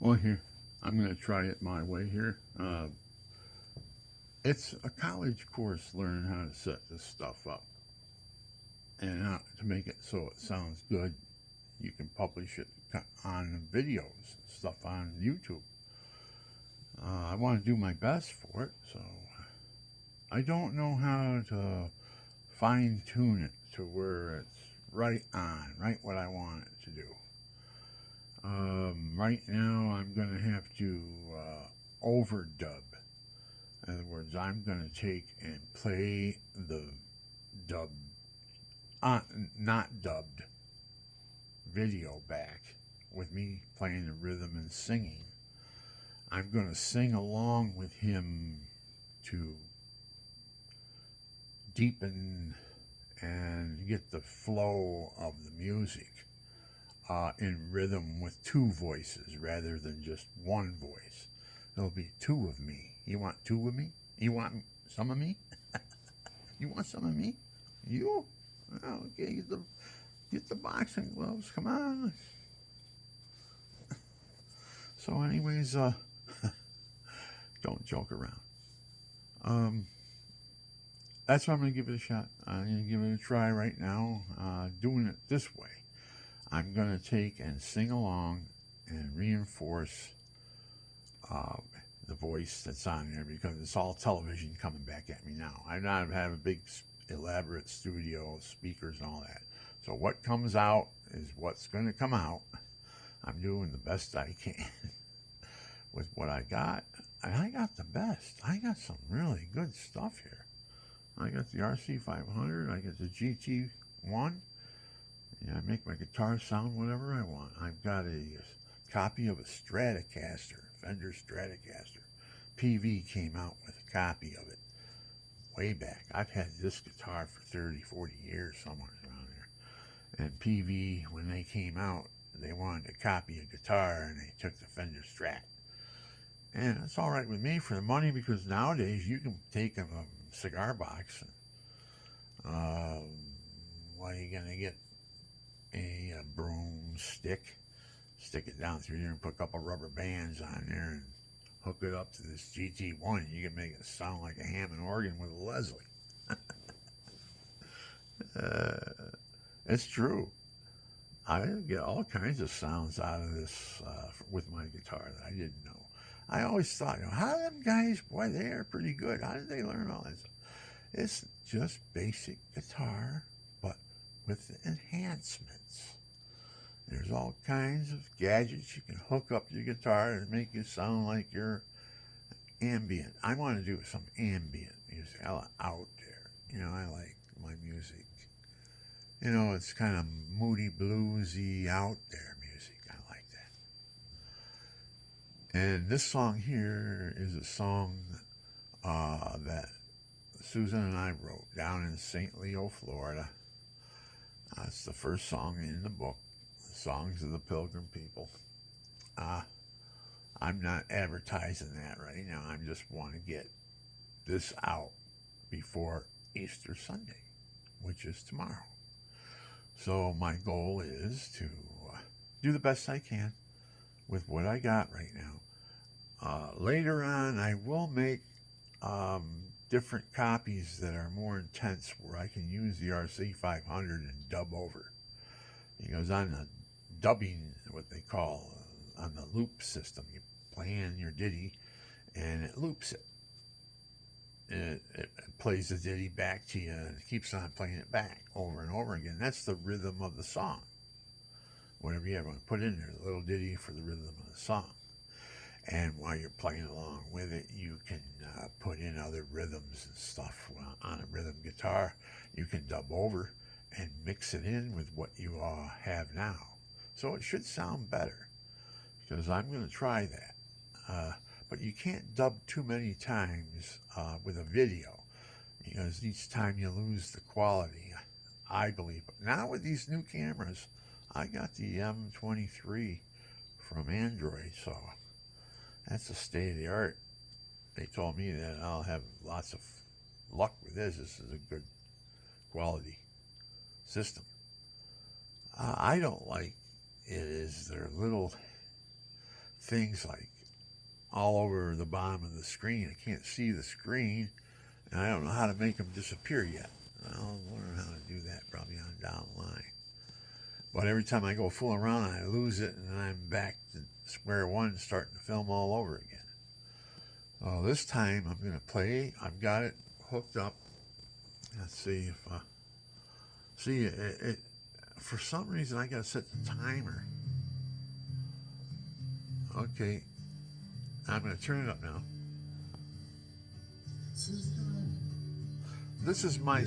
Well, here, I'm going to try it my way here. It's a college course learning how to set this stuff up and how to make it so it sounds good. You can publish it on videos, stuff on YouTube. I want to do my best for it, so I don't know how to fine tune it to where it's right on, right what I want it to do. Right now, I'm going to have to overdub. In other words, I'm going to take and play the dub, not dubbed video back with me playing the rhythm and singing. I'm going to sing along with him to deepen and get the flow of the music in rhythm with two voices rather than just one voice. There'll be two of me. You want two of me? You want some of me? You want some of me? You? Oh, okay, get the boxing gloves. Come on. So, anyways, don't joke around. Um, that's why I'm gonna give it a shot. I'm gonna give it a try right now. Doing it this way, I'm gonna take and sing along and reinforce uh, the voice that's on there because it's all television coming back at me now. I not have a big elaborate studio speakers and all that. So what comes out is what's going to come out. I'm doing the best I can with what I got, and I got the best. I got some really good stuff here. I got the RC500. I got the GT1. Yeah, I make my guitar sound whatever I want. I've got a copy of a Stratocaster, Fender Stratocaster. PV came out with a copy of it way back. I've had this guitar for 30, 40 years somewhere around there. And PV, when they came out, they wanted to copy a guitar and they took the Fender Strat. And it's all right with me for the money because nowadays you can take a cigar box. Uh, what are you going to get? A broomstick, stick it down through there and put a couple rubber bands on there and hook it up to this GT1. You can make it sound like a Hammond organ with a Leslie. Uh, it's true. I get all kinds of sounds out of this with my guitar that I didn't know. I always thought, how do them guys, boy, they are pretty good. How did they learn all this? It's just basic guitar, but with enhancements. There's all kinds of gadgets you can hook up to your guitar and make it sound like you're ambient. I want to do some ambient music. I like out there. I like my music. It's kind of moody, bluesy, out there music. I like that. And this song here is a song that Susan and I wrote down in St. Leo, Florida. It's the first song in the book, Songs of the Pilgrim People. Uh, I'm not advertising that right now. I just want to get this out before Easter Sunday, which is tomorrow. So my goal is to do the best I can with what I got right now. Later on, I will make different copies that are more intense where I can use the RC500 and dub over. Because on the dubbing, what they call on the loop system, you play in your ditty and it loops it. It plays the ditty back to you and it keeps on playing it back over and over again. That's the rhythm of the song. Whatever you ever put in there, a little ditty for the rhythm of the song. And while you're playing along with it, you can put in other rhythms and stuff on a rhythm guitar. You can dub over and mix it in with what you have now. So it should sound better because I'm going to try that. But you can't dub too many times with a video because each time you lose the quality, I believe. But now with these new cameras, I got the M23 from Android, so that's the state of the art. They told me that I'll have lots of luck with this. This is a good quality system. I don't like it is their little things like all over the bottom of the screen. I can't see the screen, and I don't know how to make them disappear yet. I'll learn how to do that probably on down the line. But every time I go fooling around, I lose it, and then I'm back to square one, starting to film all over again. This time I'm going to play. I've got it hooked up. Let's see if for some reason I got to set the timer. Okay, I'm going to turn it up now. This is my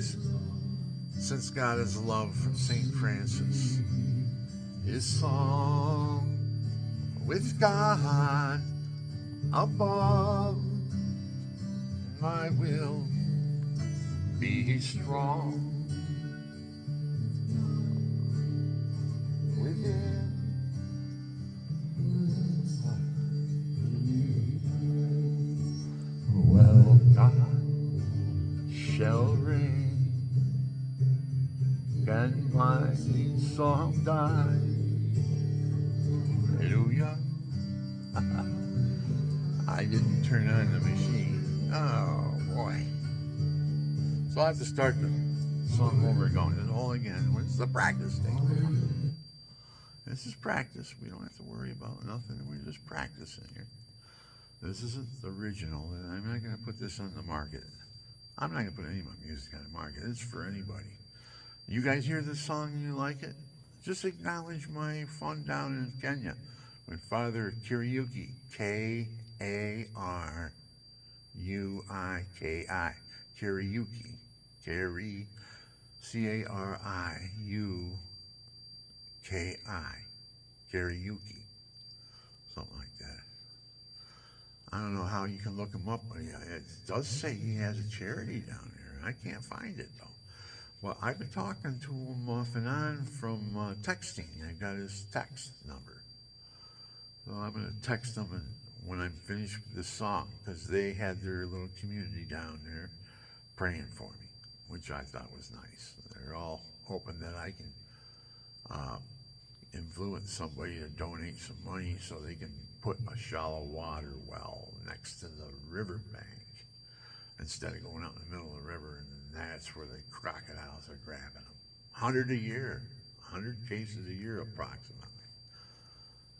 Since God is Love from St. Francis. His song with God above, my will be strong within. Well, God shall reign. Can my song die? Hallelujah. I didn't turn on the machine. Oh boy. So I have to start the song over going and all again. It's the practice thing. This is practice. We don't have to worry about nothing. We're just practicing here. This isn't the original, and I'm not going to put this on the market. I'm not going to put any of my music on the market. It's for anybody. You guys hear this song and you like it? Just acknowledge my fun down in Kenya with Father Kariuki, K-A-R-U-I-K-I, Kariuki, Kari, C-A-R-I-U-K-I, Kariuki, something like that. I don't know how you can look him up, but it does say he has a charity down there. I can't find it though. Well, I've been talking to him off and on from texting. I got his text number. So I'm going to text him when I'm finished with this song, because they had their little community down there praying for me, which I thought was nice. They're all hoping that I can influence somebody to donate some money so they can put a shallow water well next to the riverbank instead of going out in the middle of the river, and that's where the crocodiles are grabbing them. 100 a year, 100 cases a year approximately.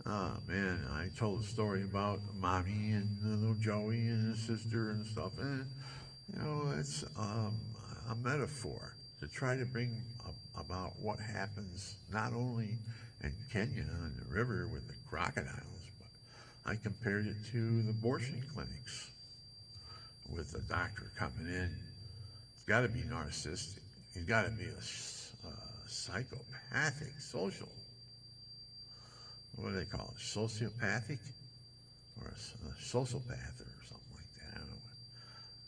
Oh man, I told a story about Mommy and little Joey and his sister and stuff, and you know, it's a metaphor to try to bring about what happens not only in Kenya and the river with the crocodiles, but I compared it to the abortion clinics with the doctor coming in. It's got to be narcissistic. He's got to be a psychopathic, social. What do they call it? Sociopathic, or a sociopath or something like that. I don't know.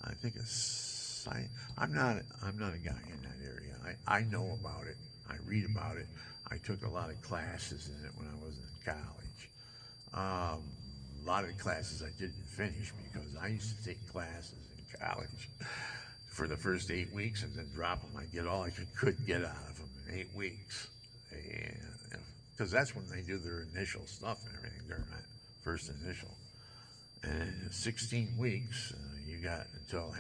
I think it's. I'm not a guy in that area. I know about it. I read about it. I took a lot of classes in it when I was in college. A lot of the classes I didn't finish because I used to take classes in college for the first 8 weeks and then drop them. I get all I could get out of them in 8 weeks. Because that's when they do their initial stuff and everything during that first initial. And in 16 weeks, you got until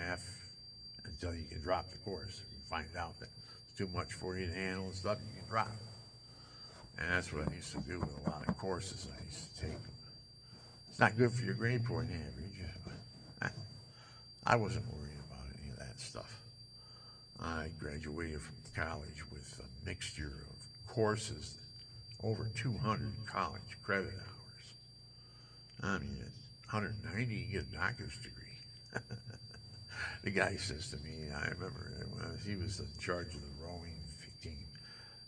you can drop the course. You find out that it's too much for you to handle and stuff, you can drop it. And that's what I used to do with a lot of courses I used to take. It's not good for your grade point average, but I wasn't worried about any of that stuff. I graduated from college with a mixture of courses, over 200 college credit hours. I mean, at 190, you get a doctor's degree. The guy says to me, I remember when he was in charge of the rowing team,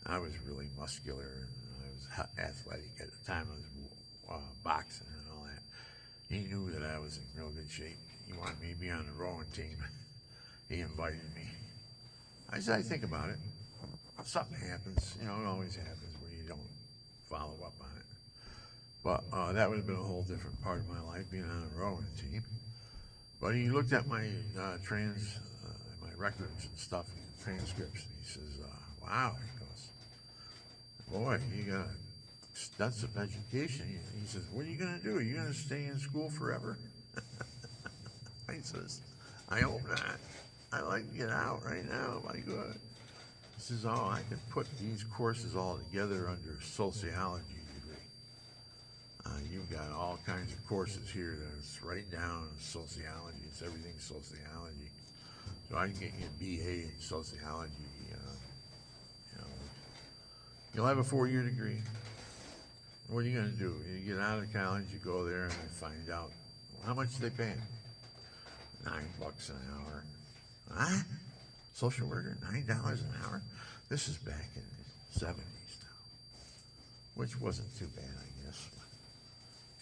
I was really muscular and I was athletic at the time. I was boxing and all that. He knew that I was in real good shape. He wanted me to be on the rowing team. He invited me. I said, I think about it. Something happens, you know, it always happens where you don't follow up on it. But that would have been a whole different part of my life, being on a rowing team. But he looked at my my records and stuff, transcripts, and he says, wow, he goes, boy, you got a extensive education. He says, what are you going to do? Are you going to stay in school forever? I says, I hope not. I like to get out right now. My God. He says, oh, I can put these courses all together under sociology degree. You've got all kinds of courses here that's right down sociology. It's everything sociology. So I can get you a BA in sociology. You know, you'll have a 4-year degree. What are you going to do? You get out of college, you go there, and you find out how much they pay. $9 an hour. Huh? Social worker, $9 an hour? This is back in the 70s now, which wasn't too bad, I guess.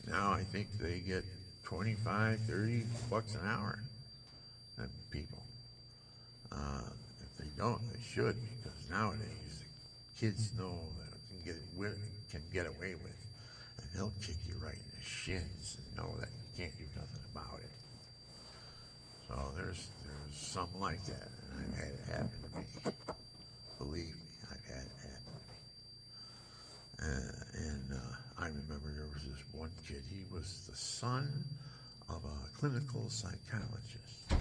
Now I think they get 25, $30 an hour. And people. If they don't, they should, because nowadays the kids know that can get away with, and they'll kick you right in the shins and know that you can't do nothing about it. So there's some like that, and I've had it happen to me. Believe me, I've had it happen to me. And I remember there was this one kid. He was the son of a clinical psychologist.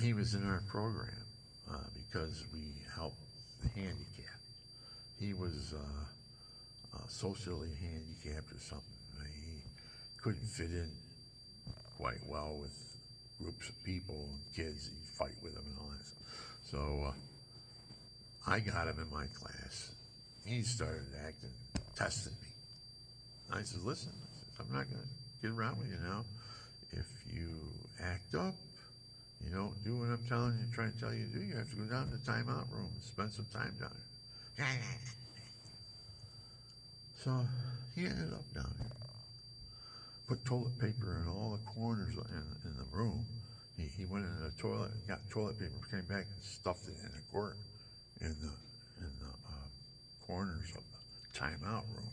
He was in our program because we helped the handicapped. He was socially handicapped or something. He couldn't fit in quite well with groups of people and kids. He'd fight with them and all that stuff. So I got him in my class. He started acting, testing me. I said, listen, I'm not going to get around with you now. If you act up, you don't do what I'm trying to tell you to do, you have to go down to the timeout room and spend some time down there. So he ended up down there. Put toilet paper in all the corners in the room. He went in the toilet, got toilet paper, came back and stuffed it in the corners of the timeout room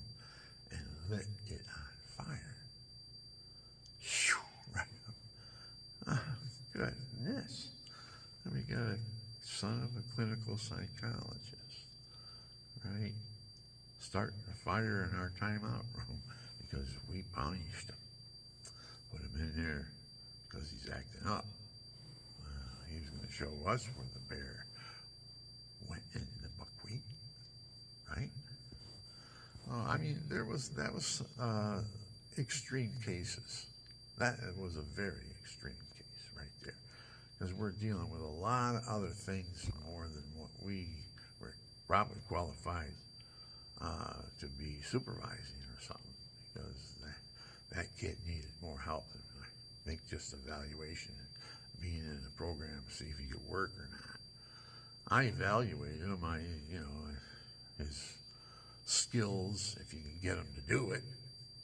and lit it on fire. Shoo, right up. Oh, goodness. And we got a son of a clinical psychologist, right? Starting a fire in our timeout room because we punished him. Put him in there because he's acting up. He was going to show us where the bear went in the buckwheat, right? I mean, that was extreme cases. That was a very extreme case right there, because we're dealing with a lot of other things more than what we were probably qualified to be supervising or something, because that kid needed more help than I think just evaluation and being in the program to see if he could work or not. I evaluated him, his skills, if you can get him to do it,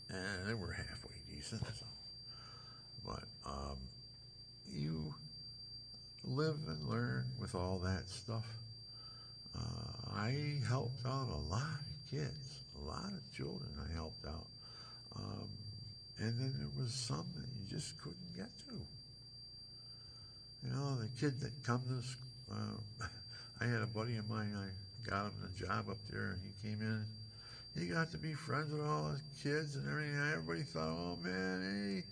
and they were halfway decent. So. But you live and learn with all that stuff. I helped out a lot of kids, a lot of children I helped out. And then there was some that you just couldn't get to. You know, the kid that come to school, I had a buddy of mine, I got him a job up there, and he came in. He got to be friends with all the kids and everything. Everybody thought, oh man,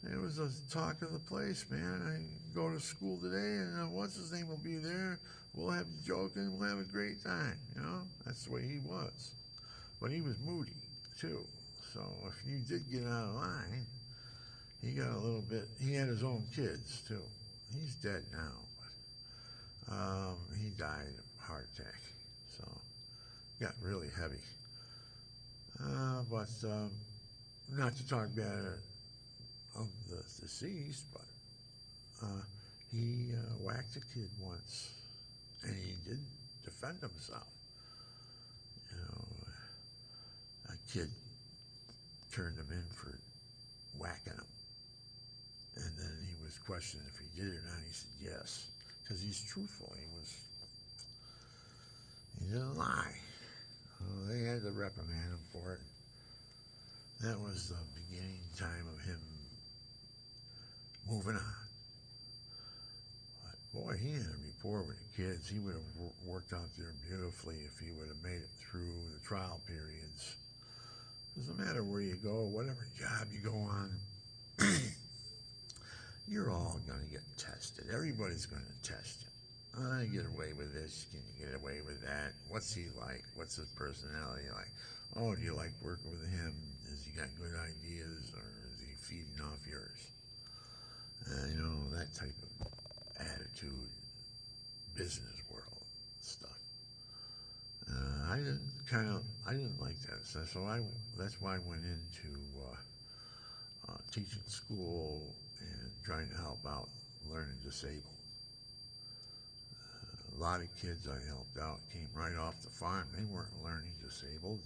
hey, it was a talk of the place, man. I go to school today, and what's his name will be there. We'll have joking. We'll have a great time. You know, that's the way he was. But he was moody too. So if you did get out of line, he got a little bit. He had his own kids too. He's dead now, but he died of a heart attack. So got really heavy. But not to talk bad of the deceased, but he whacked a kid once, and he did defend himself. You know, a kid turned him in for whacking him, and then he was questioned if he did it or not. He said yes, because he's truthful. He didn't lie. They had to reprimand him for it. That was the beginning time of him moving on. But Boy, he had a rapport with the kids. He would have worked out there beautifully if he would have made it through the trial periods. Doesn't matter where you go, whatever job you go on, you're all going to get tested. Everybody's going to test you. I get away with this. Can you get away with that? What's he like? What's his personality like? Oh, do you like working with him? Has he got good ideas, or is he feeding off yours? That type of attitude, business world stuff. I didn't like that. So that's why I went into teaching school and trying to help out learning disabled. A lot of kids I helped out came right off the farm. They weren't learning disabled.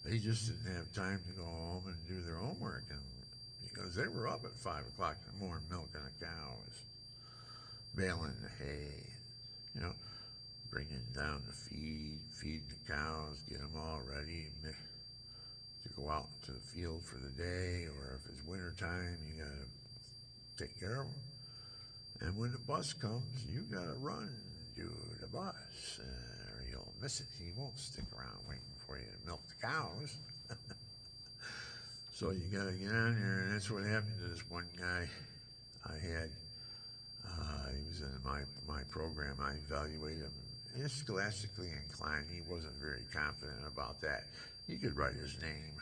They just didn't have time to go home and do their homework, and because they were up at 5 o'clock in the morning milking the cows, baling the hay, bringing down the feed the cows, get them all ready to go out to the field for the day, or if it's winter time, you got to take care of them. And when the bus comes, you got to run to the bus, or you'll miss it. He won't stick around waiting for you to milk the cows. So you got to get on there, and that's what happened to this one guy I had. He was in my program. I evaluated him. He's scholastically inclined. He wasn't very confident about that. He could write his name.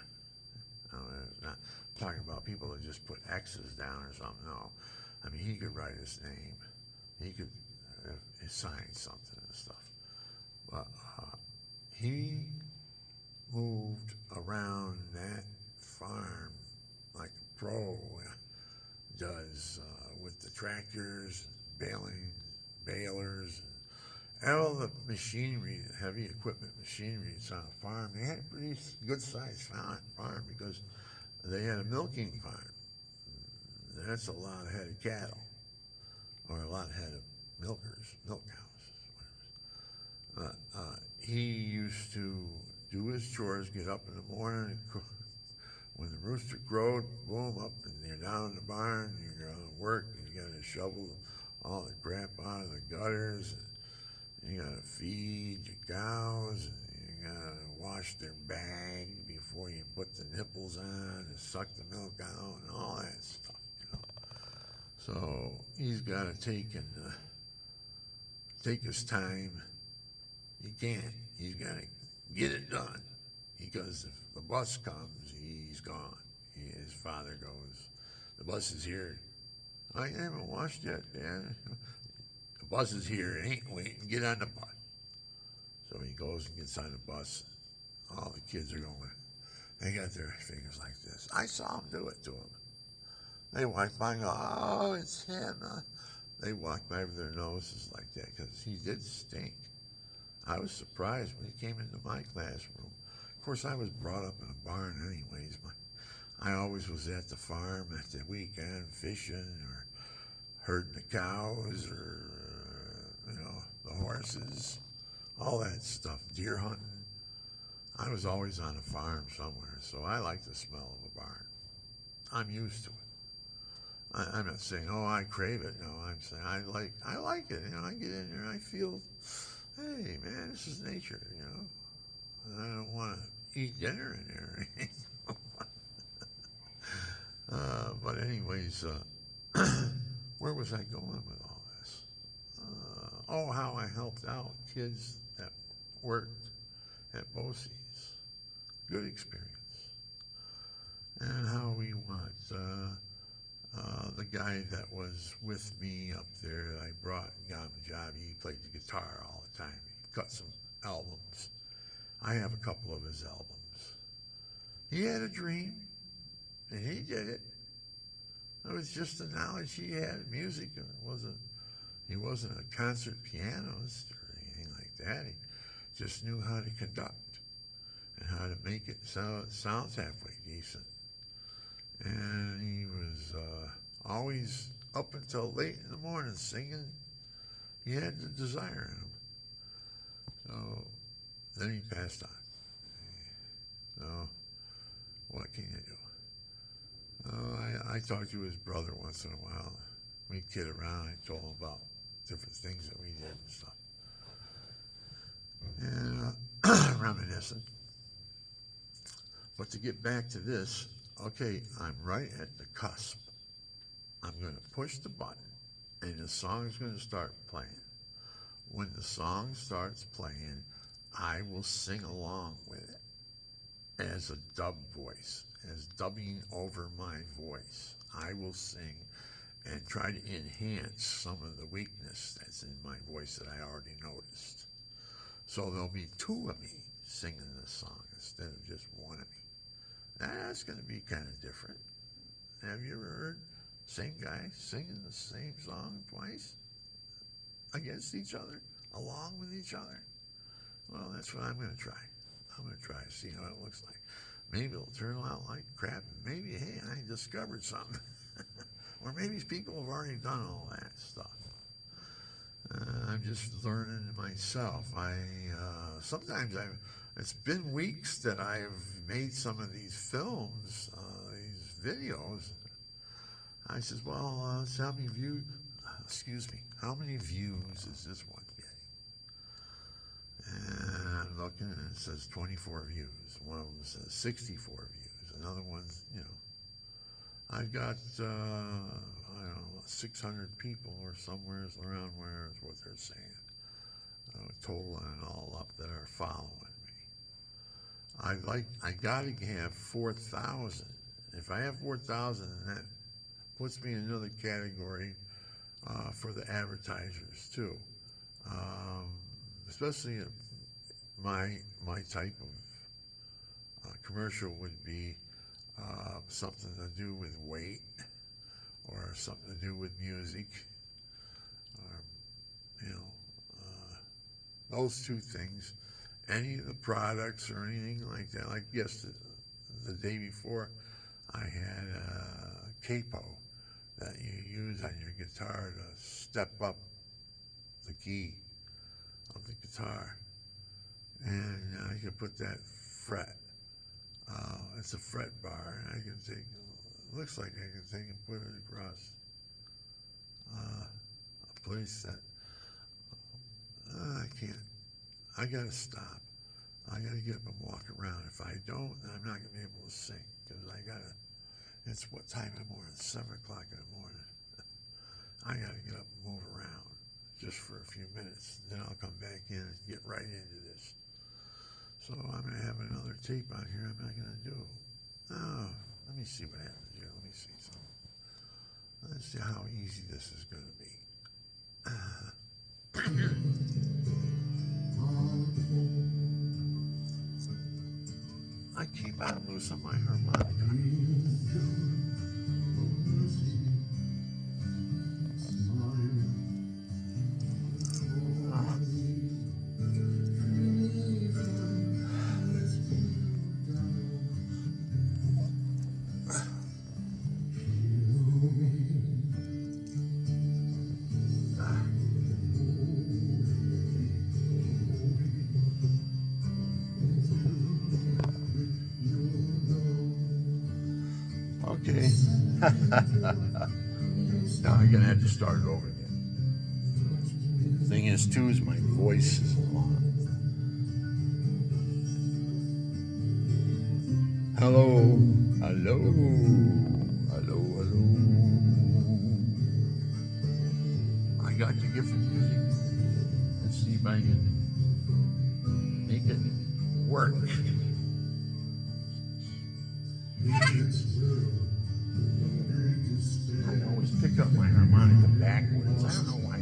Not talking about people that just put X's down or something. No, I mean, he could write his name. He could sign something and stuff. But he moved around that farm like a pro does, with the tractors, balers, and all the machinery, heavy equipment machinery that's on a farm. They had a pretty good sized farm because they had a milking farm. That's a lot of head of cattle, or a lot of head of milk cows, whatever. He used to do his chores, get up in the morning, when the rooster crowed, boom, up, and you're down in the barn, you're going to work, and you got to shovel all the crap out of the gutters, and you got to feed your cows, and you got to wash their bag before you put the nipples on and suck the milk out and all that stuff. So he's got to take his time. He can't. He's got to get it done, because if the bus comes, he's gone. His father goes, "The bus is here." "I haven't washed yet, Dad." "The bus is here. It ain't waiting. Get on the bus." So he goes and gets on the bus. All the kids are going. They got their fingers like this. I saw him do it to him. They walk by and go, "Oh, it's him." They walk by with their noses like that because he did stink. I was surprised when he came into my classroom. Of course, I was brought up in a barn anyways. I always was at the farm at the weekend fishing or herding the cows or, the horses, all that stuff, deer hunting. I was always on a farm somewhere, so I like the smell of a barn. I'm used to it. I'm not saying, oh, I crave it. No, I'm saying I like it. I get in there and I feel, hey, man, this is nature, I don't want to eat dinner in there or anything. But anyways, where was I going with all this? How I helped out kids that worked at BOCES. Good experience. And how we want the guy that was with me up there that I brought and got him a job, he played the guitar all the time. He cut some albums. I have a couple of his albums. He had a dream, and he did it. It was just the knowledge he had. Music, he wasn't a concert pianist or anything like that. He just knew how to conduct and how to make it sounds halfway decent. And he was always up until late in the morning singing. He had the desire in him. So then he passed on. So what can you do? I talked to his brother once in a while. We'd kid around. I told him about different things that we did and stuff. And reminiscing. But to get back to this, okay, I'm right at the cusp. I'm going to push the button, and the song's going to start playing. When the song starts playing, I will sing along with it as a dub voice, as dubbing over my voice. I will sing and try to enhance some of the weakness that's in my voice that I already noticed. So there'll be two of me singing this song instead of just one of me. That's going to be kind of different. Have you ever heard same guy singing the same song twice against each other, along with each other? Well, that's what I'm going to try. I'm going to try to see how it looks like. Maybe it'll turn out like crap. Maybe, hey, I discovered something. Or maybe people have already done all that stuff. I'm just learning myself. Sometimes it's been weeks that I've made some of these films, these videos. I says, well, how many views is this one getting? And I'm looking and it says 24 views. One of them says 64 views. Another one's, I've got, 600 people or somewhere around where is what they're saying. Totaling it all up that are following me. I gotta have 4,000. If I have 4,000, then that puts me in another category for the advertisers too. Especially my type of commercial would be something to do with weight or something to do with music, or those two things. Any of the products or anything like that. Like the day before, I had a capo that you use on your guitar to step up the key of the guitar, and I can put that fret. It's a fret bar, and I can take. It looks like I can take and put it across a place that I can't. I gotta stop. I gotta get up and walk around. If I don't, then I'm not gonna be able to sing because it's what time in the morning? 7 o'clock in the morning. I gotta get up and move around just for a few minutes. Then I'll come back in and get right into this. So I'm gonna have another tape on here. I'm not gonna do. Oh, let me see what happens here. Let me see something. Let's see how easy this is gonna be. I keep on losing my harmonica. Okay. Now I'm gonna have to start it over again. The thing is, too, is my voice is long. Hello, hello, hello, hello. I got the gift of music. Let's see if I can make it work. I always pick up my harmonica backwards. I don't know why.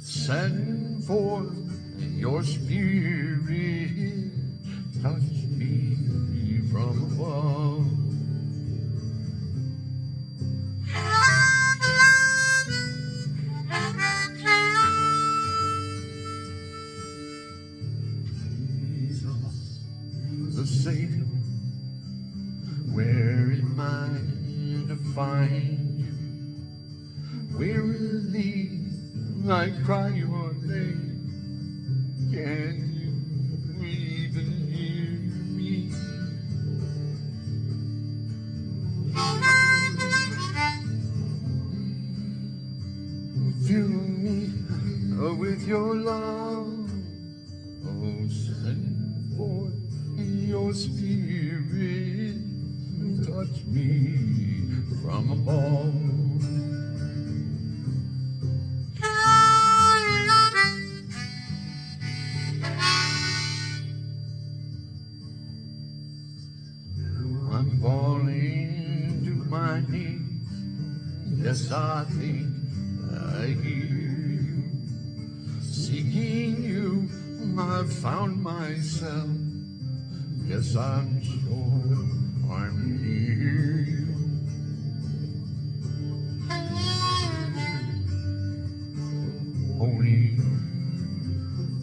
Send forth your spirit touch me from above. Jesus, the Savior, where am I to find you? Wearily I cry your name. Can you even hear me? Fill me with your love. Oh, send forth your spirit. Touch me from above. I'm falling to my knees. Yes, I think I hear you. Seeking you, I've found myself. Yes, I'm sure I'm near you. Only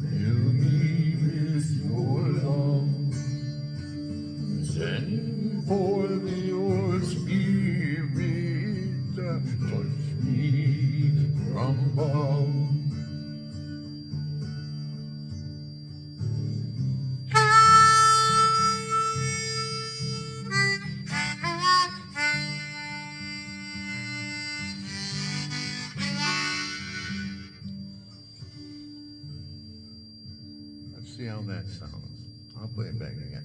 fill me with your love. Send forth your spirit. Touch me from above. Let's see how that sounds. I'll play it back again.